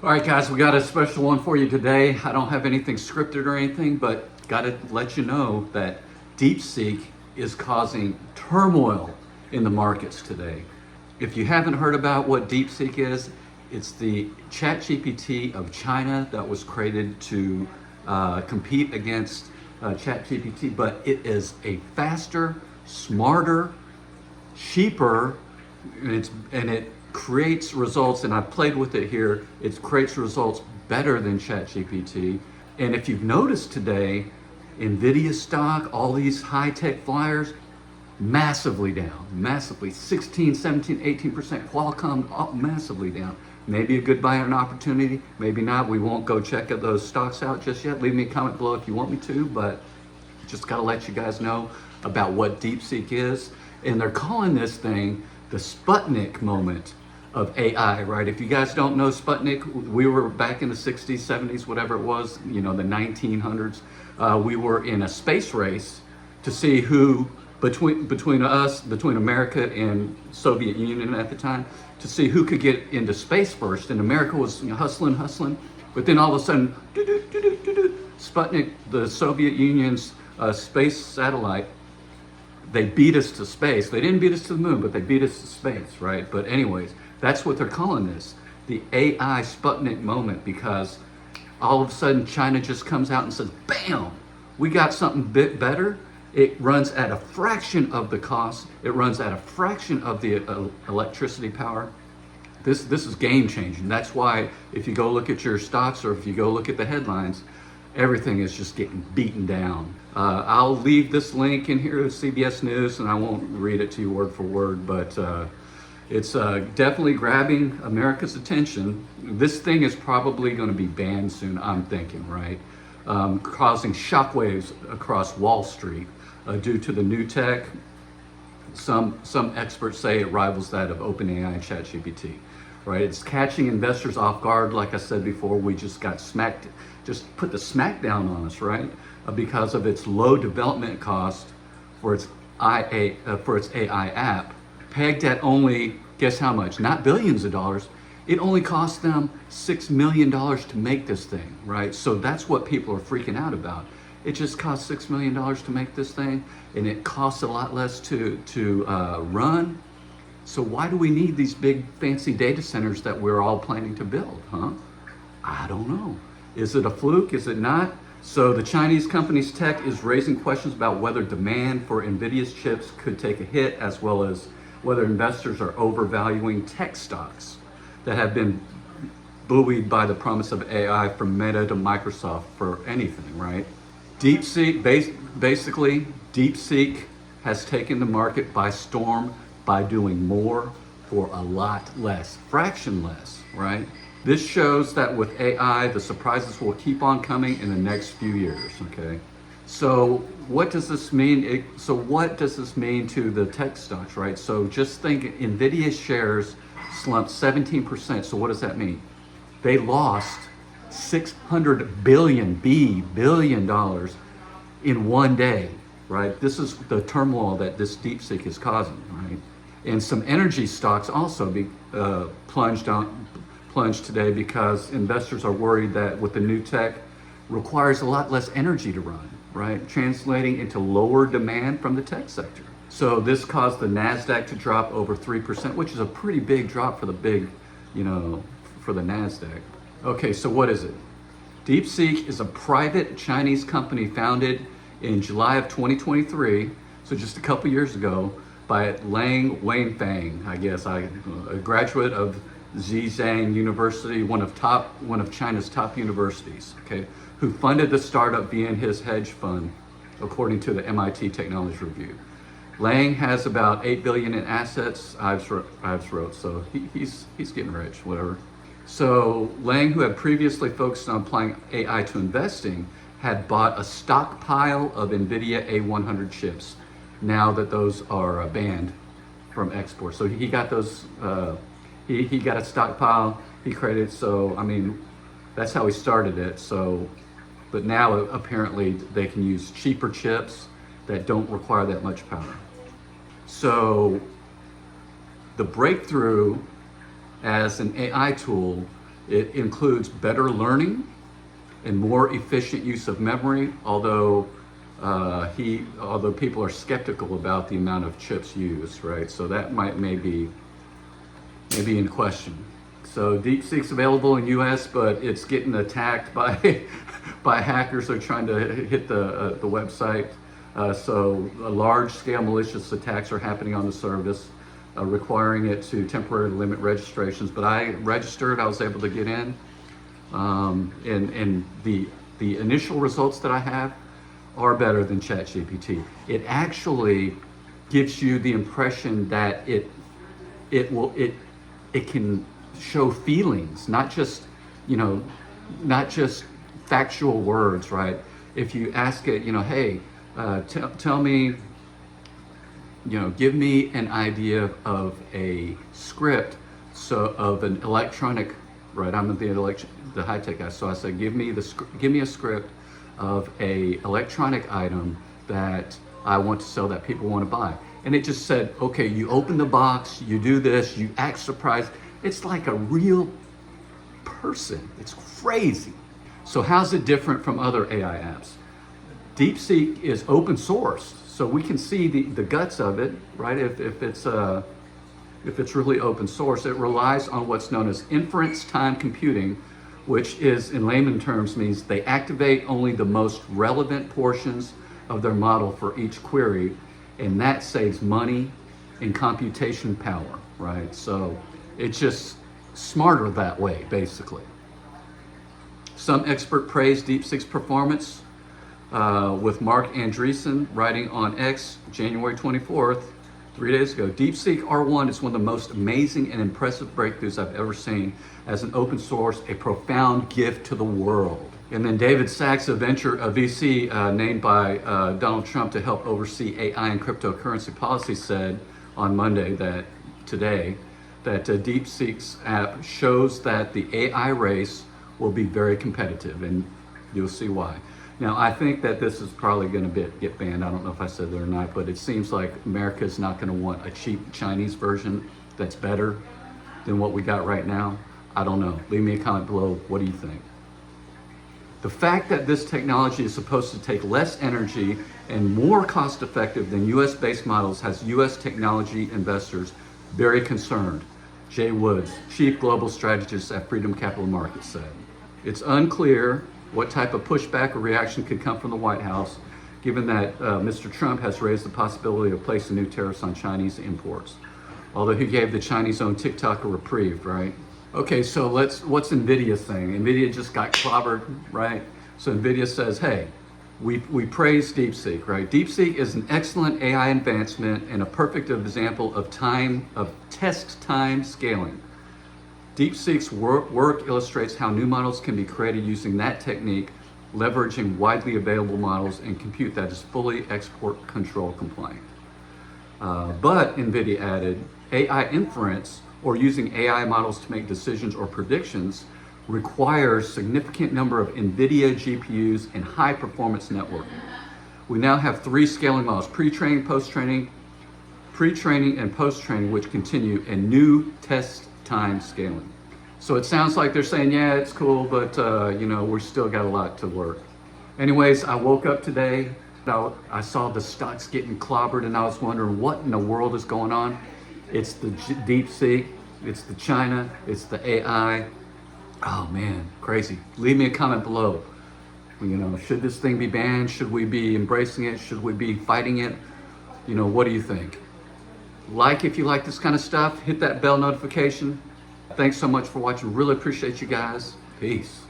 All right, guys, we got a special one for you today. I don't have anything scripted or anything, but got to let you know that DeepSeek is causing turmoil in the markets today. If you haven't heard about what DeepSeek is, it's the ChatGPT of China that was created to compete against ChatGPT, but it is a faster, smarter, cheaper, and it creates results, and I've played with it here. It creates results better than ChatGPT. And if you've noticed today, NVIDIA stock, all these high-tech flyers, massively down, massively, 16, 17, 18%. Qualcomm, massively down. Maybe a good buy and opportunity, maybe not. We won't go check those stocks out just yet. Leave me a comment below if you want me to, but just gotta let you guys know about what DeepSeek is. And they're calling this thing the Sputnik moment of AI, right? If you guys don't know Sputnik, we were back in the 60s, 70s, whatever it was, the 1900s. We were in a space race to see who, between America and Soviet Union at the time, to see who could get into space first. And America was hustling. But then all of a sudden, Sputnik, the Soviet Union's space satellite, they beat us to space. They didn't beat us to the moon, but they beat us to space, right? But anyways, that's what they're calling this, the AI Sputnik moment, because all of a sudden China just comes out and says, bam, we got something a bit better. It runs at a fraction of the cost. It runs at a fraction of the electricity power. This is game changing. That's why if you go look at your stocks or if you go look at the headlines, everything is just getting beaten down. I'll leave this link in here to CBS News, and I won't read it to you word for word, but it's definitely grabbing America's attention. This thing is probably going to be banned soon, I'm thinking, right? Causing shockwaves across Wall Street due to the new tech. Some experts say it rivals that of OpenAI and ChatGPT, right? It's catching investors off guard. Like I said before, we just put the smackdown on us, right? Because of its low development cost for its AI app, pegged at only, guess how much? Not billions of dollars. It only cost them $6 million to make this thing, right? So that's what people are freaking out about. It just cost $6 million to make this thing, and it costs a lot less to run. So why do we need these big fancy data centers that we're all planning to build, huh? I don't know. Is it a fluke? Is it not? So the Chinese company's tech is raising questions about whether demand for NVIDIA's chips could take a hit, as well as whether investors are overvaluing tech stocks that have been buoyed by the promise of AI from Meta to Microsoft for anything, right? DeepSeek, basically, DeepSeek has taken the market by storm by doing more for a lot less, fraction less, right? This shows that with AI, the surprises will keep on coming in the next few years, okay? So what does this mean? What does this mean to the tech stocks, right? So just think, NVIDIA shares slumped 17%. So what does that mean? They lost $600 billion in one day, right? This is the turmoil that this DeepSeek is causing, right? And some energy stocks also plunged today because investors are worried that with the new tech requires a lot less energy to run, right? Translating into lower demand from the tech sector. So this caused the NASDAQ to drop over 3%, which is a pretty big drop for the for the NASDAQ. Okay, so what is it? DeepSeek is a private Chinese company founded in July of 2023, so just a couple years ago, by Lang Wenfeng, I guess, a graduate of Zhejiang University, one of China's top universities, okay, who funded the startup via his hedge fund, according to the MIT Technology Review. Lang has about $8 billion in assets, Ives wrote, so he's getting rich, whatever. So Lang, who had previously focused on applying AI to investing, had bought a stockpile of NVIDIA A100 chips, now that those are banned from export. So he got those, he got a stockpile, he created, so I mean, that's how he started it. So, but now apparently they can use cheaper chips that don't require that much power. So the breakthrough as an AI tool It includes better learning and more efficient use of memory, although people are skeptical about the amount of chips used, right? So that maybe in question. So DeepSeek's available in US, but it's getting attacked by by hackers who are trying to hit the website. So large-scale malicious attacks are happening on the service, requiring it to temporarily limit registrations. But I registered, I was able to get in. And the initial results that I have are better than ChatGPT. It actually gives you the impression that it can show feelings, not just factual words, right? If you ask it, hey, tell me, give me an idea of a script, so of an electronic, right? I'm the high-tech guy, so I said, give me a script of a electronic item that I want to sell that people want to buy. And it just said, okay, you open the box, you do this, you act surprised. It's like a real person. It's crazy. So how's it different from other AI apps? DeepSeek is open source, so we can see the guts of it, right? If it's really open source, it relies on what's known as inference time computing, which is, in layman terms, means they activate only the most relevant portions of their model for each query, and that saves money and computation power, right? So it's just smarter that way, basically. Some expert praised DeepSeek's performance, with Mark Andreessen writing on X January 24th, 3 days ago. DeepSeek R1 is one of the most amazing and impressive breakthroughs I've ever seen as an open source, a profound gift to the world. And then David Sachs, a VC named by Donald Trump to help oversee AI and cryptocurrency policy, said on Monday that DeepSeek's app shows that the AI race will be very competitive, and you'll see why. Now, I think that this is probably going to get banned. I don't know if I said that or not, but it seems like America's not going to want a cheap Chinese version that's better than what we got right now. I don't know. Leave me a comment below. What do you think? The fact that this technology is supposed to take less energy and more cost effective than US-based models has US technology investors very concerned, Jay Woods, chief global strategist at Freedom Capital Markets, said. It's unclear what type of pushback or reaction could come from the White House, given that Mr. Trump has raised the possibility of placing new tariffs on Chinese imports, although he gave the Chinese-owned TikTok a reprieve, right? Okay, so what's NVIDIA saying? NVIDIA just got clobbered, right? So NVIDIA says, hey, we praise DeepSeek, right? DeepSeek is an excellent AI advancement and a perfect example of test time scaling. DeepSeek's work illustrates how new models can be created using that technique, leveraging widely available models and compute that is fully export control compliant. But NVIDIA added, AI inference, or using AI models to make decisions or predictions, requires significant number of NVIDIA GPUs and high performance networking. We now have 3 scaling models, pre-training, and post-training, which continue, and new test time scaling. So it sounds like they're saying, yeah, it's cool, but we still got a lot to work. Anyways, I woke up today, I saw the stocks getting clobbered, and I was wondering what in the world is going on. It's the DeepSeek, it's the China, it's the AI. Oh man, crazy. Leave me a comment below. Should this thing be banned? Should we be embracing it? Should we be fighting it? What do you think? Like if you like this kind of stuff, hit that bell notification. Thanks so much for watching. Really appreciate you guys. Peace.